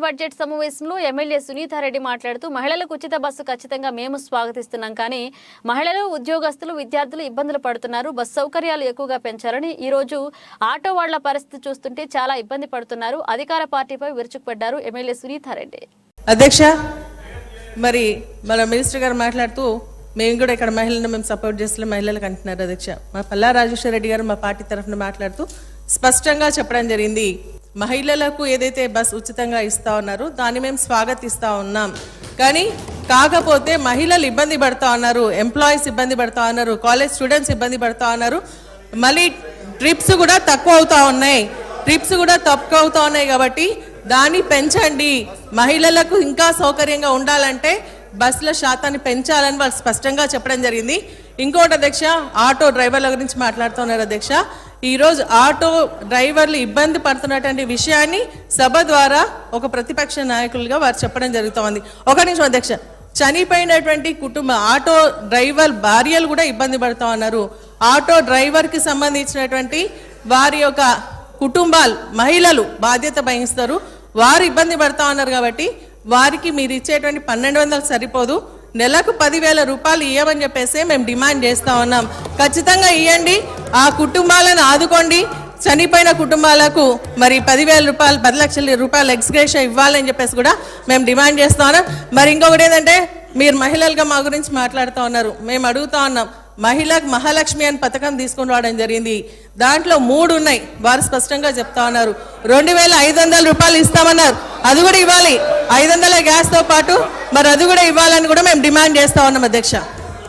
Budget సమావేశంలో MLA Sunitha Reddy మాట్లాడుతూ మహిళలకు ఉచిత బస్సు ఖచ్చితంగా మేము స్వాగతిస్తున్నాం, కానీ మహిళలు, ఉద్యోగస్తులు, విద్యార్థులు ఇబ్బందులు పడుతున్నారు. బస్సు సౌకర్యాలు ఎక్కువగా పెంచాలని. ఈ రోజు ఆటో వాళ్ల పరిస్థితి చూస్తుంటే చాలా ఇబ్బంది పడుతున్నారు. అధికార పార్టీపై విరుచుకుపడ్డారు ఎమ్మెల్యే సునీతారెడ్డి. అధ్యక్ష, మరి మన మినిస్టర్ గారు మాట్లాడుతూ మేము కూడా ఇక్కడ మహిళలను మేము సపోర్ట్ చేస్తున్నాం మహిళలకు అంటున్నారు. అధ్యక్ష, మా పల్లా రాజేశ్వర రెడ్డి గారు మా పార్టీ తరఫున మాట్లాడుతూ స్పష్టంగా చెప్పడం జరిగింది, మహిళలకు ఏదైతే బస్ ఉచితంగా ఇస్తా ఉన్నారో దాన్ని మేము స్వాగతిస్తా ఉన్నాం. కానీ కాకపోతే మహిళలు ఇబ్బంది పడుతూ ఉన్నారు, ఎంప్లాయీస్ ఇబ్బంది పడుతూ ఉన్నారు, కాలేజ్ స్టూడెంట్స్ ఇబ్బంది పడుతూ ఉన్నారు. మళ్ళీ ట్రిప్స్ కూడా తక్కువ అవుతా ఉన్నాయి కాబట్టి దాన్ని పెంచండి. మహిళలకు ఇంకా సౌకర్యంగా ఉండాలంటే బస్సుల శాతాన్ని పెంచాలని వాళ్ళు స్పష్టంగా చెప్పడం జరిగింది. ఇంకోటి అధ్యక్ష, ఆటో డ్రైవర్ల గురించి మాట్లాడుతున్నారు. అధ్యక్ష, ఈరోజు ఆటో డ్రైవర్లు ఇబ్బంది పడుతున్నటువంటి విషయాన్ని సభ ద్వారా ఒక ప్రతిపక్ష నాయకులుగా వారు చెప్పడం జరుగుతోంది. ఒక నిమిషం అధ్యక్ష, చనిపోయినటువంటి ఆటో డ్రైవర్ భార్యలు కూడా ఇబ్బంది పడుతూ ఉన్నారు. ఆటో డ్రైవర్కి సంబంధించినటువంటి వారి యొక్క కుటుంబాలు, మహిళలు బాధ్యత వహిస్తారు, వారు ఇబ్బంది పడుతూ ఉన్నారు. కాబట్టి వారికి మీరు ఇచ్చేటువంటి 1200 సరిపోదు, నెలకు 10,000 రూపాయలు ఇవ్వమని చెప్పేసి మేము డిమాండ్ చేస్తూ ఉన్నాం. ఖచ్చితంగా ఇవ్వండి, ఆ కుటుంబాలను ఆదుకోండి. చనిపోయిన కుటుంబాలకు మరి 10,000 రూపాయలు, 10 లక్షల రూపాయలు ఎక్స్గ్రేషియా ఇవ్వాలని చెప్పేసి కూడా మేము డిమాండ్ చేస్తూ ఉన్నాం. మరి ఇంకొకటి ఏంటంటే, మీరు మహిళలుగా మా గురించి మాట్లాడుతూ ఉన్నారు. మేము అడుగుతా ఉన్నాం, మహిళకు మహాలక్ష్మి అని పథకం తీసుకుని రావడం జరిగింది. దాంట్లో 3 ఉన్నాయి. వారు స్పష్టంగా చెప్తా ఉన్నారు 2,500 రూపాయలు ఇస్తామన్నారు. అది కూడా ఇవ్వాలి. 500 గ్యాస్తో పాటు మరి అది కూడా ఇవ్వాలని కూడా మేము డిమాండ్ చేస్తా ఉన్నాం. అధ్యక్ష.